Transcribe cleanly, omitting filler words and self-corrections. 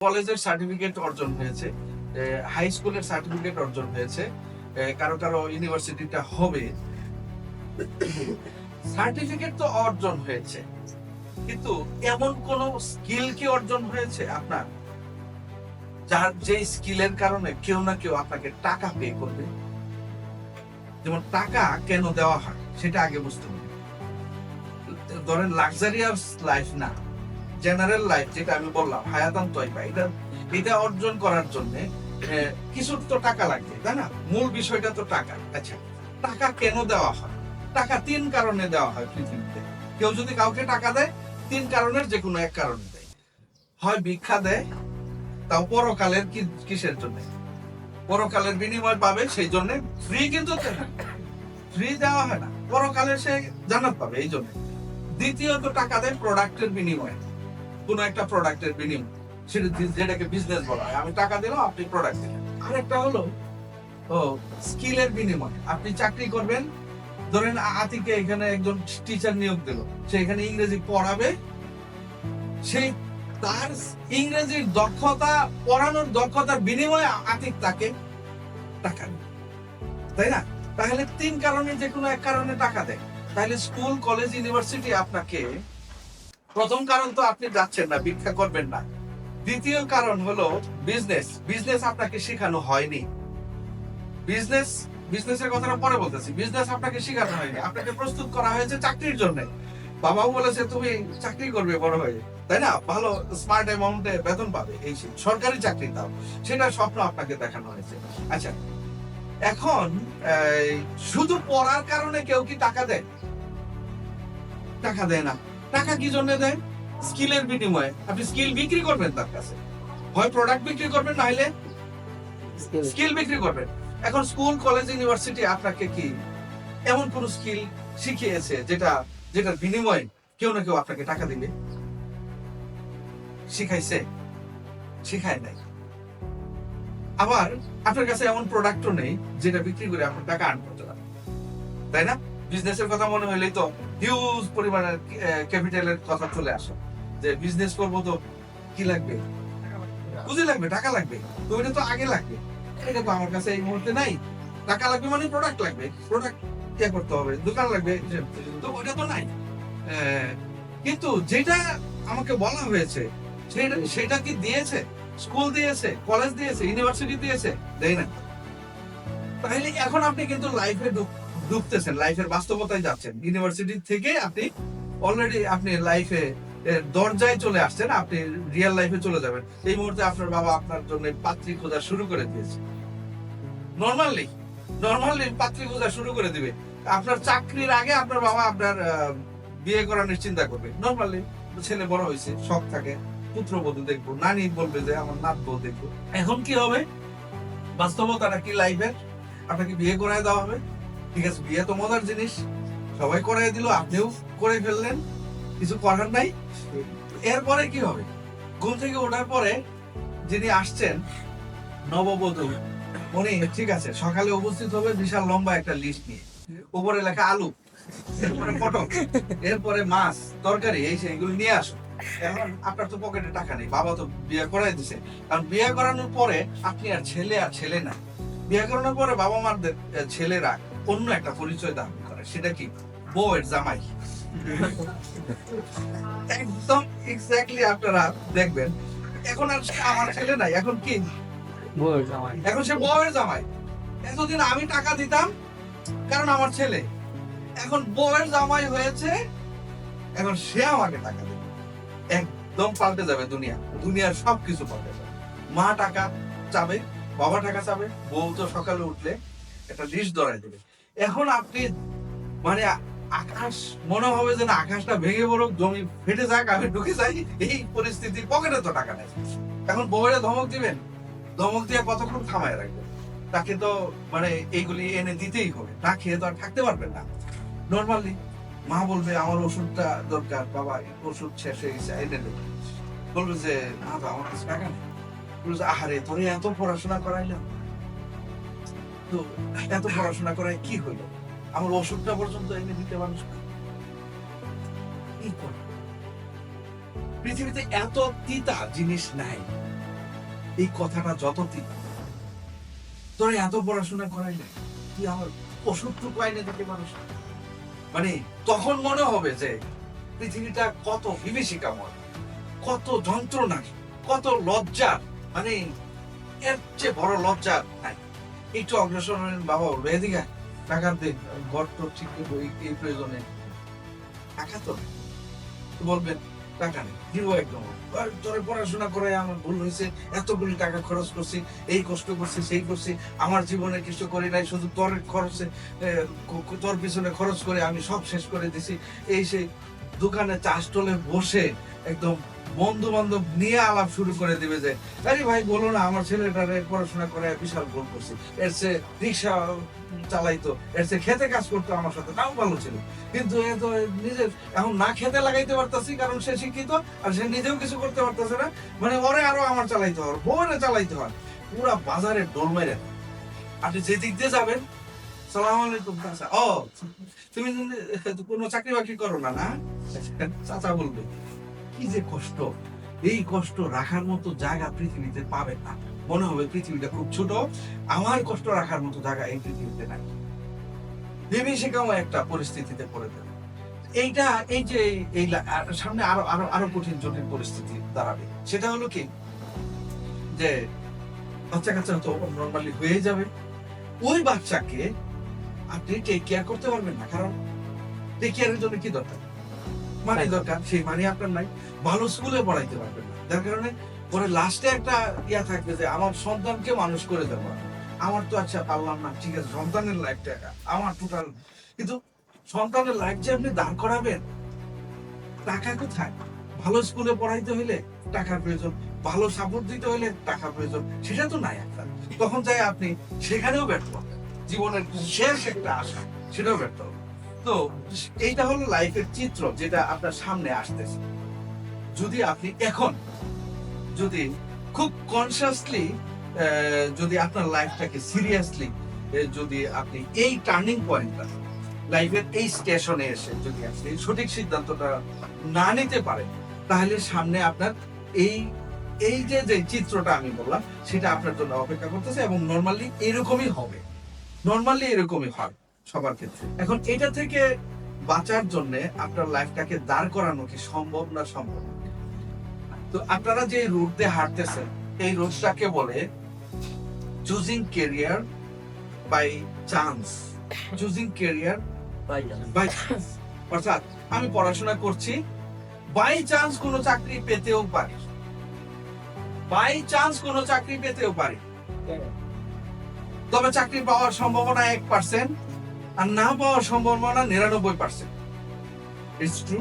কলেজের সার্টিফিকেট অর্জন হয়েছে, হাই স্কুলের সার্টিফিকেট অর্জন হয়েছে, কারো কারো ইউনিভার্সিটিটা হবে। সার্টিফিকেট তো অর্জন হয়েছে, কিন্তু এমন কোন স্কিল কি অর্জন হয়েছে আপনার, যার যে স্কিলের কারণে কেউ না কেউ আপনাকে টাকা পে করবে? যেমন টাকা কেন দেওয়া হয় সেটা আগে বুঝতে হবে। ধরেন লাক্সারিয়াস লাইফ না, জেনারেল লাইফ যেটা আমি বললাম হায়াতান তয়বা, এটা অর্জন করার জন্য কিছু তো টাকা লাগবে, তাই না? মূল বিষয়টা তো টাকা। আচ্ছা, টাকা কেন দেওয়া হয়? টাকা তিন কারণে দেওয়া হয় পৃথিবীতে। কেউ যদি কাউকে টাকা দেয়, তিন কারণের যে কোনো এক কারণে দেয়। হয় ভিক্ষা দেয়, তাও পরকালের কিসের জন্য? পরকালের বিনিময় পাবে, সেই জন্য। ফ্রি কিন্তু ফ্রি দেওয়া হয় না, পরকালে সে জান্নাত পাবে এই জন্য। দ্বিতীয়ত টাকা দেয় প্রোডাক্টের বিনিময়ে, কোন একটা প্রোডাক্টের বিনিময়, সেটা যেটাকে বিজনেস বলা হয়। আমি টাকা দিলাম, আপনি প্রোডাক্ট দিলেন। আরেকটা হলো স্কিলের বিনিময়। আপনি চাকরি করবেন, ধরেন আতিকে এখানে একজন টিচার নিয়োগ দিল, সে এখানে ইংরেজি পড়াবে, সেই তার ইংরেজির দক্ষতা, পড়ানোর দক্ষতার বিনিময়ে আতিক তাকে টাকা দেয়, তাই না? তাহলে তিন কারণে যে কোনো এক কারণে টাকা দেয়। তাহলে স্কুল, কলেজ, ইউনিভার্সিটি আপনাকে, প্রথম কারণ তো আপনি যাচ্ছেন না, ভিক্ষা করবেন না। দ্বিতীয় কারণ হলো বিজনেস আপনাকে শেখানো হয়নি। বিজনেসের কথাটা পরে বলতেছি। বিজনেস আপনাকে শেখানো হয়নি, আপনাকে প্রস্তুত করা হয়েছে চাকরির জন্য। বাবাও বলেছে তুমি চাকরি করবে বড় হয়ে, তাই না? ভালো স্মার্ট অ্যামাউন্টে বেতন পাবে, এই সরকারি চাকরি দাও, সেটা স্বপ্ন আপনাকে দেখানো হয়েছে। আচ্ছা, এখন শুধু পড়ার কারণে কেউ কি টাকা দেয়? টাকা দেয় না। টাকা কি জন্য দেয়? স্কিলের বিনিময়ে। আপনি স্কিল বিক্রি করবেন তার কাছে, হয় প্রোডাক্ট বিক্রি করবেন, না হলে স্কিল বিক্রি করবেন। এখন স্কুল, কলেজ, ইউনিভার্সিটি আপনাকে কি এমন কোন স্কিল শিখিয়েছে যেটার বিনিময়ে কেউ না কেউ আপনাকে টাকা দিবে? শিখাইছে? শিখায় নাই। আবার আপনার কাছে এমন প্রোডাক্টও নেই যেটা বিক্রি করে আপনার টাকা আর্ন করতে পারেন, তাই না? বিজনেসের কথা মনে হইলেই তো হিউজ পরিমাণের ক্যাপিটালের কথা চলে আসে, যে বিজনেস করবো তো কি লাগবে? পুঁজি লাগবে, টাকা লাগবে। তো এটা তো আগে লাগবে, এটা তো আমার কাছে এই মুহূর্তে নাই। টাকা লাগবে মানে প্রোডাক্ট লাগবে, প্রোডাক্ট কে করতে হবে, দোকান লাগবে, তো ওটা তো নাই। কিন্তু যেটা আমাকে বলা হয়েছে সেটা কি দিয়েছে? স্কুল দিয়েছে, কলেজ দিয়েছে, ইউনিভার্সিটি দিয়েছে? দেয় না। তাহলে এখন আপনি কিন্তু লাইফে ঢুকতেছেন, লাইফের বাস্তবতায় যাচ্ছেন। ইউনিভার্সিটি থেকে আপনি অলরেডি আপনি লাইফে দরজায় চলে আসছেন, আপনি রিয়েল লাইফে চলে যাবেন। এই মুহূর্তে আপনার বাবা আপনার জন্য পাত্রী খোঁজা শুরু করে দিয়েছে। নর্মালি পাত্রী খোঁজা শুরু করে দিবে। আপনার চাকরির আগে আপনার বাবা আপনার বিয়ে করানোর চিন্তা করবে। নর্মালি ছেলে বড় হয়েছে, শখ থাকে পুত্রবধূ দেখবো, নানি বলবে যে আমার নাত বউ দেখবো। এখন কি হবে? বাস্তবতাটা কি লাইফের? আপনাকে বিয়ে করায় দেওয়া হবে। ঠিক আছে, বিয়ে তো মজার জিনিস, সবাই করাই দিল, আপনিও করে ফেললেন, কিছু করার নাই। এরপরে কি হবে? ঘুম থেকে ওঠার পরে যিনি আসছেন নববধূ, উনি ঠিক আছে সকালে উপস্থিত হবে বিশাল লম্বা একটা লিস্ট নিয়ে, উপরে লেখা আলু, এরপরে পটল, এরপরে মাছ, তরকারি, এই সেইগুলো নিয়ে আসো। এখন আপনার তো পকেটে টাকা নেই, বাবা তো বিয়ে করাই দিছে। কারণ বিয়ে করানোর পরে আপনি আর ছেলে না। বিয়ে করানোর পরে বাবা মাদের ছেলেরা অন্য একটা পরিচয় দান করে, সেটা কি? বউয়ের জামাই। একদম এক্স্যাক্টলি আপনারা দেখবেন, এখন আর আমার ছেলে নাই, এখন কি? বউয়ের জামাই। এখন সে বউয়ের জামাই। এতদিন আমি টাকা দিতাম কারণ আমার ছেলে, এখন বউয়ের জামাই হয়েছে, এখন সে আমাকে টাকা দেবে। একদম পাল্টে যাবে দুনিয়ার সবকিছু পাল্টে যাবে। মা টাকা চাবে, বাবা টাকা চাবে, বউ তো সকালে উঠলে একটা লিস্ট ধরাই দেবে। এখন আপনি মানে আকাশ মনে হবে যে না, আকাশটা ভেঙে পড়ুক, জমি ফেটে যাক, আমি ঢুকে যাই, এই পরিস্থিতি। পকেটে তো টাকা নেই। এখন বউয়ের ধমক দিবেন, ধমক দিয়ে কতক্ষণ থামায় রাখবেন? তাকে তো মানে এইগুলি এনে দিতেই হবে, না খেয়ে তো আর থাকতে পারবেন না। নর্মালি মা বলবে আমার ওষুধটা দরকার, বাবা ওষুধ শেষ হয়ে গেছে, এনে দেবে। বলবে যে না তো আমার কাছে টাকা নেই। বলবে আহারে তোরে এত পড়াশোনা করাইলাম, তো এত পড়াশোনা করাই কি হইলো, আমার ওষুধটা পর্যন্ত এনে দিতে মানুষ কি করে? পৃথিবীতে এত তিতা জিনিস নাই এই কথাটা যত তোর এত পড়াশোনা করাইলে তুই আমার ওষুধটুকু আইনে দিতে পারিস না। মানে তখন মনে হবে যে পৃথিবীটা কত বিভীষিকাময়, কত যন্ত্রণা, কত লজ্জা, মানে এর চেয়ে বড় লজ্জা নাই। একটু অগ্রসর হলেন, বাবা বলবে এদিকে টাকা দিন, ঘর তো ঠিক করবো, এই প্রয়োজনে টাকা তো নেই। বলবেন টাকা নেই, দিব একদম। তোরে পড়াশোনা করে আমার ভুল হয়েছে, এতগুলি টাকা খরচ করছি, এই কষ্ট করছি, সেই করছি, আমার জীবনে কিছু করি নাই, শুধু তোর খরচে, তোর পিছনে খরচ করে আমি সব শেষ করে দিছি। এই সেই দোকানে চা স্টলে বসে একদম বন্ধু বান্ধব নিয়ে আলাপ শুরু করে দিবে যে আরে ভাই বলো না, আমার ছেলেটারে পড়াশোনা করে বিশাল ভুল করছি, এর চেয়ে রিক্সা চালাইতো, এর চেয়ে খেতে কাজ করতো আমার সাথে, তাও ভালো ছিল। কিন্তু এ তো নিজের এখন না খেতে লাগাইতে পারতাছি, কারণ সে শিক্ষিত আর সে নিজেও কিছু করতে পারতেছে না, মানে ওরে আরো আমার চালাইতে হয়, বউরে চালাইতে হয়, পুরা বাজারে ডোল মেরে। আপনি যে দিক দিয়ে যাবেন, সালাম আলাইকুম চাচা, ও তুমি কোনো চাকরি বাকরি করো না? না, চাচা বলবে কি যে কষ্ট। এই কষ্ট রাখার মতো জায়গা পৃথিবীতে পাবে না, মনে হবে পৃথিবীটা খুব ছোট, আমার কষ্ট রাখার মতো জায়গা এই পৃথিবীতে নাই। বিভীষিকাময় একটা পরিস্থিতিতে পড়ে যাবে। এইটা এই যে এই সামনে আরো আরো আরো কঠিন জটিল পরিস্থিতি দাঁড়াবে। সেটা হলো কি যে বাচ্চা কাচ্চা তো নর্মালি হয়ে যাবে, ওই বাচ্চাকে আপনি টেক কেয়ার করতে পারবেন না, কারণ টেক কেয়ারের জন্য কি দরকার? মানি দরকার, সেই মানি আপনার নাই। ভালো স্কুলে পড়াইতে পারবেন না, যার কারণে পরে লাস্টে একটা ইয়া থাকবে যে আমার সন্তানকে মানুষ করে দেবো। আমার তো আচ্ছা পারলাম না, ঠিক আছে, সন্তানের লাইফটা আমার টোটাল, কিন্তু সন্তানের লাইফ যে আপনি দাঁড় করাবেন, টাকা কোথায়? ভালো স্কুলে পড়াইতে হইলে টাকার প্রয়োজন, ভালো সাপোর্ট দিতে হইলে টাকার প্রয়োজন, সেটা তো নাই আপনার। তখন চাই আপনি সেখানেও ব্যর্থ হবেন, জীবনের শেষ একটা আশা সেটাও ব্যর্থ হবে। তো এইটা হলো লাইফের চিত্র যেটা আপনার সামনে আসতেছে। যদি আপনি এখন যদি খুব কনসিয়াসলি যদি আপনার লাইফটাকে সিরিয়াসলি যদি আপনি এই টার্নিং পয়েন্টটা লাইফের এই স্টেশনে এসে যদি আপনি সঠিক সিদ্ধান্তটা না নিতে পারেন, তাহলে সামনে আপনার এই এই যে যে চিত্রটা আমি বললাম সেটা আপনার জন্য অপেক্ষা করতেছে, এবং নর্মালি এরকমই হবে, নর্মালি এরকমই হয় সবার ক্ষেত্রে। এখন এটা থেকে বাঁচার জন্য আপনার লাইফটাকে দাঁড় করানো কি সম্ভব না সম্ভব? তো আপনারা যে রুট দিয়ে হাঁটতেছেন, এই রুটটাকে বলে choosing career by chance. Choosing career by chance, অর্থাৎ আমি পড়াশোনা করছি, বাই চান্স কোনো চাকরি পেতেও পারি, বাই চান্স কোনো চাকরি পেতেও পারি, তবে চাকরি পাওয়ার সম্ভাবনা 1% আর না পাওয়ার সম্ভাবনা 99%। It's true.